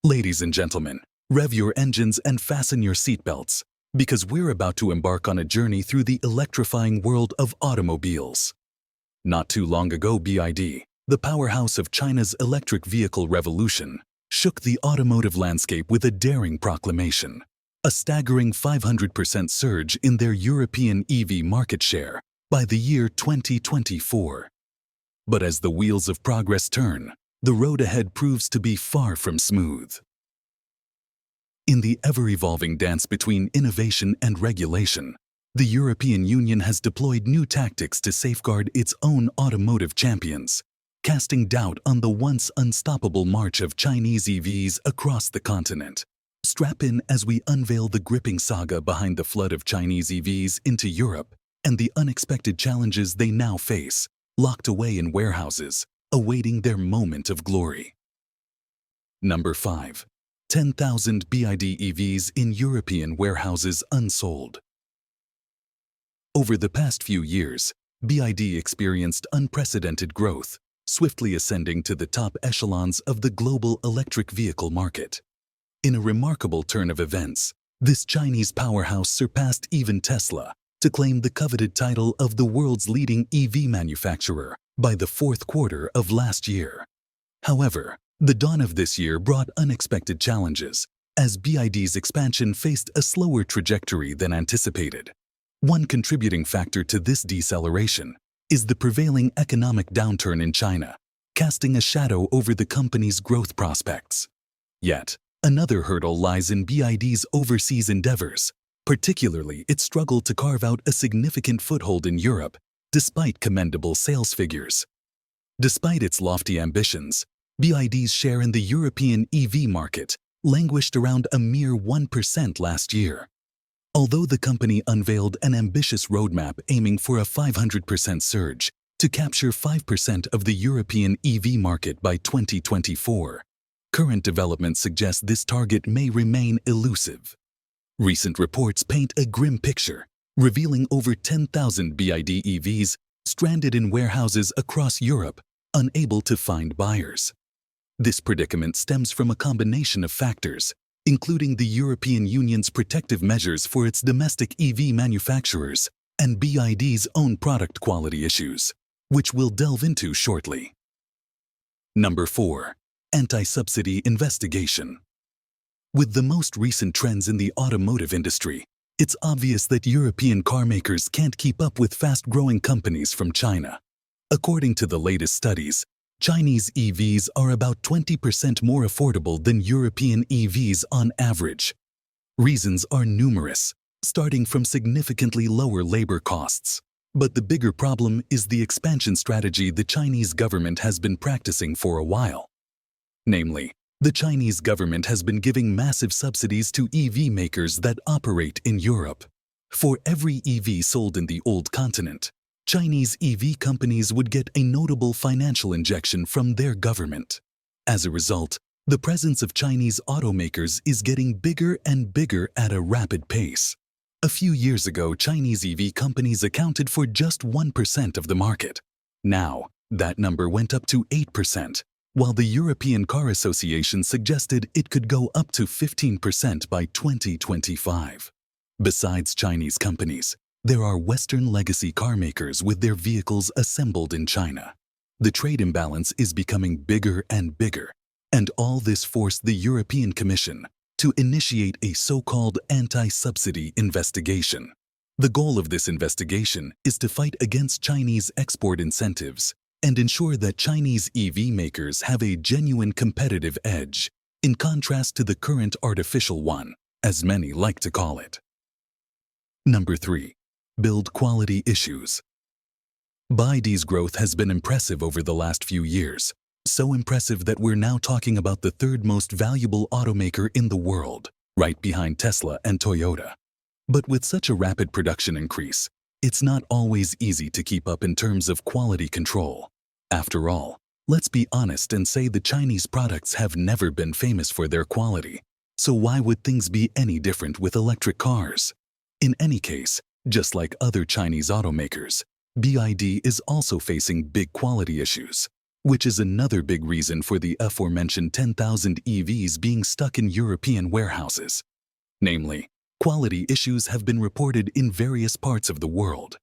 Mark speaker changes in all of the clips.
Speaker 1: Ladies and gentlemen, rev your engines and fasten your seatbelts, because we're about to embark on a journey through the electrifying world of automobiles. Not too long ago, BYD, the powerhouse of China's electric vehicle revolution, shook the automotive landscape with a daring proclamation, a staggering 500% surge in their European EV market share by the year 2024. But as the wheels of progress turn, the road ahead proves to be far from smooth. In the ever-evolving dance between innovation and regulation, the European Union has deployed new tactics to safeguard its own automotive champions, casting doubt on the once unstoppable march of Chinese EVs across the continent. Strap in as we unveil the gripping saga behind the flood of Chinese EVs into Europe and the unexpected challenges they now face, locked away in warehouses, awaiting their moment of glory. Number 5. 10,000 BYD EVs in European warehouses unsold. Over the past few years, BYD experienced unprecedented growth, swiftly ascending to the top echelons of the global electric vehicle market. In a remarkable turn of events, this Chinese powerhouse surpassed even Tesla to claim the coveted title of the world's leading EV manufacturer by the fourth quarter of last year. However, the dawn of this year brought unexpected challenges, as BYD's expansion faced a slower trajectory than anticipated. One contributing factor to this deceleration is the prevailing economic downturn in China, casting a shadow over the company's growth prospects. Yet, another hurdle lies in BYD's overseas endeavors, particularly its struggle to carve out a significant foothold in Europe despite commendable sales figures. Despite its lofty ambitions, BYD's share in the European EV market languished around a mere 1% last year. Although the company unveiled an ambitious roadmap aiming for a 500% surge to capture 5% of the European EV market by 2024, current developments suggest this target may remain elusive. Recent reports paint a grim picture, revealing over 10,000 BYD EVs stranded in warehouses across Europe, unable to find buyers. This predicament stems from a combination of factors, including the European Union's protective measures for its domestic EV manufacturers and BYD's own product quality issues, which we'll delve into shortly. Number 4. Antisubsidy investigation. With the most recent trends in the automotive industry, it's obvious that European carmakers can't keep up with fast-growing companies from China. According to the latest studies, Chinese EVs are about 20% more affordable than European EVs on average. Reasons are numerous, starting from significantly lower labor costs. But the bigger problem is the expansion strategy the Chinese government has been practicing for a while. Namely, the Chinese government has been giving massive subsidies to EV makers that operate in Europe. For every EV sold in the old continent, Chinese EV companies would get a notable financial injection from their government. As a result, the presence of Chinese automakers is getting bigger and bigger at a rapid pace. A few years ago, Chinese EV companies accounted for just 1% of the market. Now, that number went up to 8%, while the European Car Association suggested it could go up to 15% by 2025. Besides Chinese companies, there are Western legacy car makers with their vehicles assembled in China. The trade imbalance is becoming bigger and bigger, and all this forced the European Commission to initiate a so-called anti-subsidy investigation. The goal of this investigation is to fight against Chinese export incentives and ensure that Chinese EV makers have a genuine competitive edge, in contrast to the current artificial one, as many like to call it. Number 3. Build quality issues. BYD's growth has been impressive over the last few years, so impressive that we're now talking about the third most valuable automaker in the world, right behind Tesla and Toyota. But with such a rapid production increase, it's not always easy to keep up in terms of quality control. After all, let's be honest and say the Chinese products have never been famous for their quality, so why would things be any different with electric cars? In any case, just like other Chinese automakers, BYD is also facing big quality issues. which is another big reason for the aforementioned 10,000 EVs being stuck in European warehouses. Namely, quality issues have been reported in various parts of the world.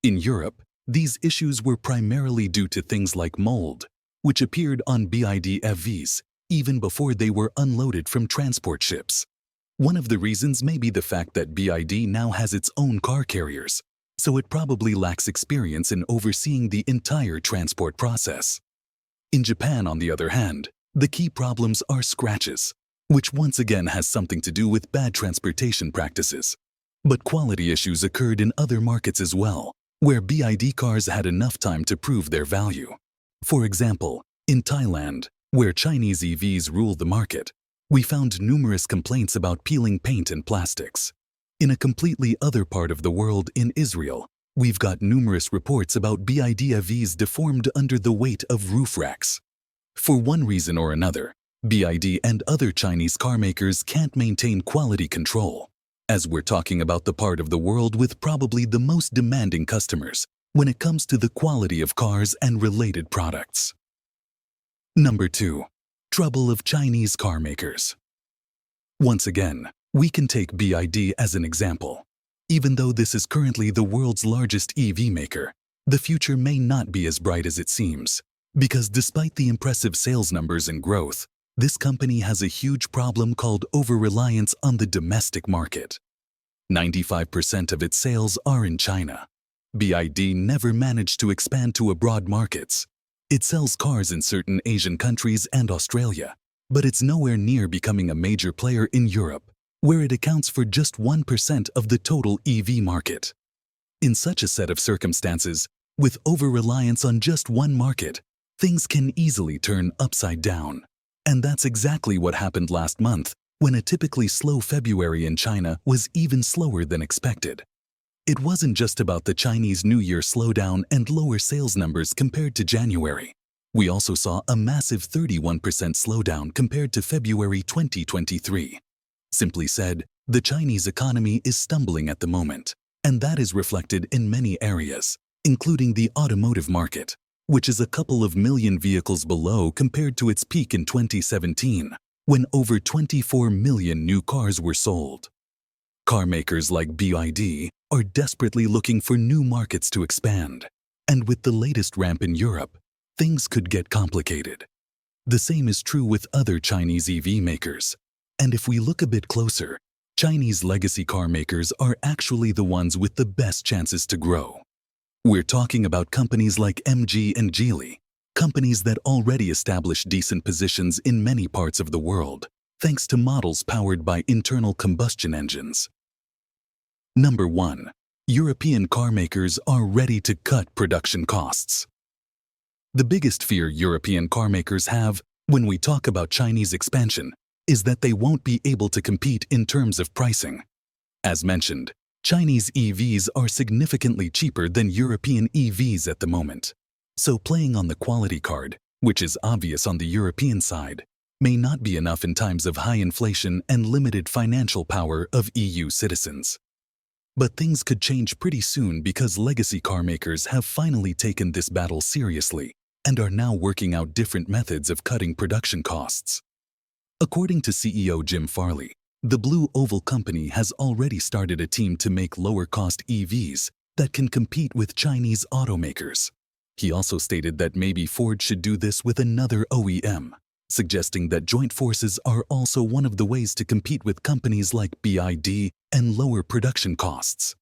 Speaker 1: In Europe, these issues were primarily due to things like mold, which appeared on B EVS even before they were unloaded from transport ships. One of the reasons may be the fact that BYD now has its own car carriers, so it probably lacks experience in overseeing the entire transport process. In Japan, on the other hand, the key problems are scratches, which once again has something to do with bad transportation practices. But quality issues occurred in other markets as well, where BYD cars had enough time to prove their value. For example, in Thailand, where Chinese EVs rule the market, we found numerous complaints about peeling paint and plastics. In a completely other part of the world, in Israel, we've got numerous reports about BYD EVs deformed under the weight of roof racks. For one reason or another, BYD and other Chinese car makers can't maintain quality control, as we're talking about the part of the world with probably the most demanding customers when it comes to the quality of cars and related products. Number 2. Trouble of Chinese car makers. Once again, we can take BYD as an example. Even though this is currently the world's largest EV maker, the future may not be as bright as it seems, because despite the impressive sales numbers and growth, this company has a huge problem called over-reliance on the domestic market. 95% of its sales are in China. BYD never managed to expand to abroad markets. It sells cars in certain Asian countries and Australia, but it's nowhere near becoming a major player in Europe, where it accounts for just 1% of the total EV market. In such a set of circumstances, with over-reliance on just one market, things can easily turn upside down. And that's exactly what happened last month, when a typically slow February in China was even slower than expected. It wasn't just about the Chinese New Year slowdown and lower sales numbers compared to January. We also saw a massive 31% slowdown compared to February 2023. Simply said, the Chinese economy is stumbling at the moment, and that is reflected in many areas, including the automotive market, which is a couple of million vehicles below compared to its peak in 2017, when over 24 million new cars were sold. Car makers like BYD are desperately looking for new markets to expand, and with the latest ramp in Europe, things could get complicated. The same is true with other Chinese EV makers, and if we look a bit closer, Chinese legacy car makers are actually the ones with the best chances to grow. We're talking about companies like MG and Geely, companies that already established decent positions in many parts of the world, thanks to models powered by internal combustion engines. Number 1. European car makers are ready to cut production costs. The biggest fear European car makers have when we talk about Chinese expansion is that they won't be able to compete in terms of pricing. As mentioned, Chinese EVs are significantly cheaper than European EVs at the moment. So playing on the quality card, which is obvious on the European side, may not be enough in times of high inflation and limited financial power of EU citizens. But things could change pretty soon because legacy car makers have finally taken this battle seriously and are now working out different methods of cutting production costs. According to CEO Jim Farley, the Blue Oval Company has already started a team to make lower-cost EVs that can compete with Chinese automakers. He also stated that maybe Ford should do this with another OEM, suggesting that joint forces are also one of the ways to compete with companies like BYD and lower production costs.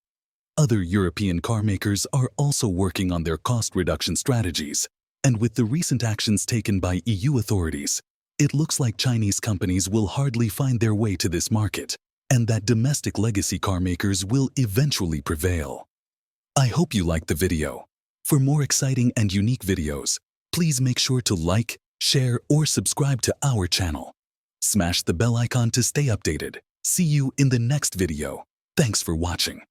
Speaker 1: Other European car makers are also working on their cost reduction strategies, and with the recent actions taken by EU authorities, it looks like Chinese companies will hardly find their way to this market, and that domestic legacy car makers will eventually prevail. I hope you liked the video. For more exciting and unique videos, please make sure to like, share, or subscribe to our channel. Smash the bell icon to stay updated. See you in the next video. Thanks for watching.